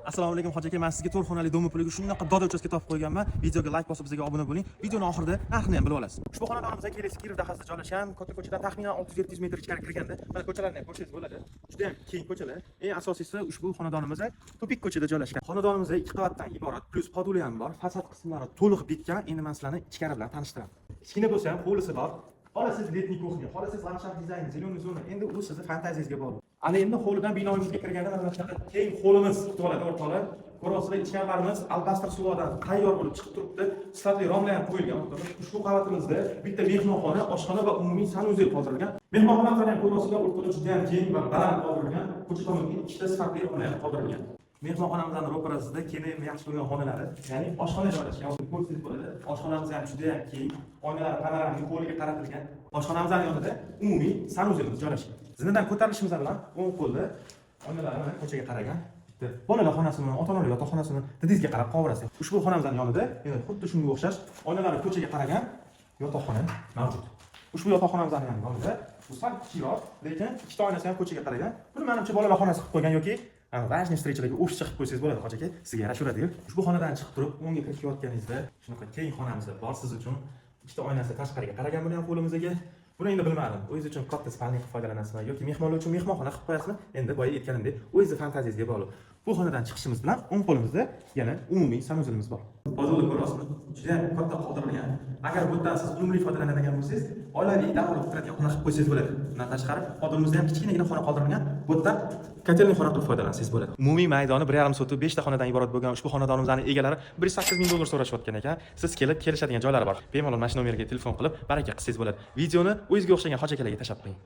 Assalomu alaykum hoji aka, men sizga to'rxonali dom puliga shunaqa doda uchastka topib qo'yganman. Videoga like bosib bizga obuna bo'ling. Videoning oxirida narxini ham bilib olasiz. Ushbu xonadonimizda kelesi Kirov dahasida joylashgan, katta ko'chadan taxminan 600-700 metr ichkari kirganda, mana ko'chalarni ham ko'rsangiz bo'ladi. Juda ham keng ko'chalar. Eng asosiysi ushbu xonadonimizda tupik ko'chada joylashgan. Xonadonimizda 2 qavatdan iborat, plus poduli ham bor. Fasad qismlari to'liq bitgan. Endi men sizlarni ichkari bilan tanishtiraman. Kichkina bo'lsa ham hovlisi bor. Xohlasiz letniy kuxnya, xohlasiz landshaft dizayni, zeleный zona. Endi u sizni fantaziyangizga bog'liq. Ana endi hovlidan binomizga kirganda mana shunaqa keng hovlimiz kutib oladi o'rtoqlar. Ko'rasizlar, ichkarlarimiz albastr suvodan tayyor bo'lib chiqib turibdi. Sifatli romlar ham qo'yilgan o'rtoqlar. Ushbu qavatimizda bitta mehmonxona, oshxona va umumiy sanuzel qoldirilgan. Mehmonxonani ham ko'rasizlar, o'rtoqlar juda ham keng va baland qoldirilgan. Ko'cha tomonga ikkita sifatli xona ham qoldirilgan. Mehmonxonamizning ro'parasida keyin yaxshi bo'lgan xonalari, ya'ni oshxona joylashgan. Ko'rsangiz bo'ladi. Oshxonamiz ham juda ham keng, oynalar panoramik hovliga qaratilgan. Oshxonamizning yonida umumiy sanuzelimiz joylashgan. Zinadan ko'tarilishimiz bilan o'ng qo'lda oynalarni ko'chaga qaragan. Bitta bolalar xonasini, ota-onalar yotoqxonasini didingizga qarab qovirasiz. Ushbu xonamizning yonida yana xuddi shunga o'xshash oynalari ko'chaga qaragan yotoqxona mavjud. Ushbu yotoqxonamizning yonida bu sal kichikroq, lekin ikkita oynasi ham ko'chaga qaragan. Buni menimcha bolalar xonasi qilib qo'ygan yoki важный встречаlarga o'shcha qilib qo'ysangiz bo'ladi hoji aka. Sizga yarashadi. Ushbu xonadan chiqib turib, o'ngga kirayotganingizda shunaqa keng xonamiz bor siz uchun. Ikkita oynasi tashqariga qaragan buni ham qo'limizga. Buni endi bilmadim. O'zingiz uchun katta spalniy qilib foydalanasizmi yoki mehmonlar uchun mehmonxona qilib qo'yasizmi? Endi boya aytganimdek, o'zingiz fantaziyangizga bog'liq. Bu xonadan chiqishimiz bilan o'ng qo'limizda yana umumiy sanuzelimiz bor. Podolni ko'rasizmi? Juda ham katta qoldirilgan. Agar bundan siz unumli foydalanadigan bo'lsangiz, oilaviy dahol turadigan xona qilib qo'ysangiz bo'ladi. Bundan tashqari, podolmizda ham kichkinagina xona qoldirilgan. Bu yerda kotelni xona qilib foydalansangiz bo'ladi. Umumiy maydoni 1,5 sotuq 5 ta xonadan iborat bo'lgan ushbu xonadonimizning egalari 108 ming dollar so'rashayotgan ekan. Siz kelib kelishadigan joylari bor. Bemalol mana shu nomerga telefon qilib baraka qilsangiz bo'ladi. Videoni o'zingizga o'xshagan hoji akalarga tashlab qo'ying.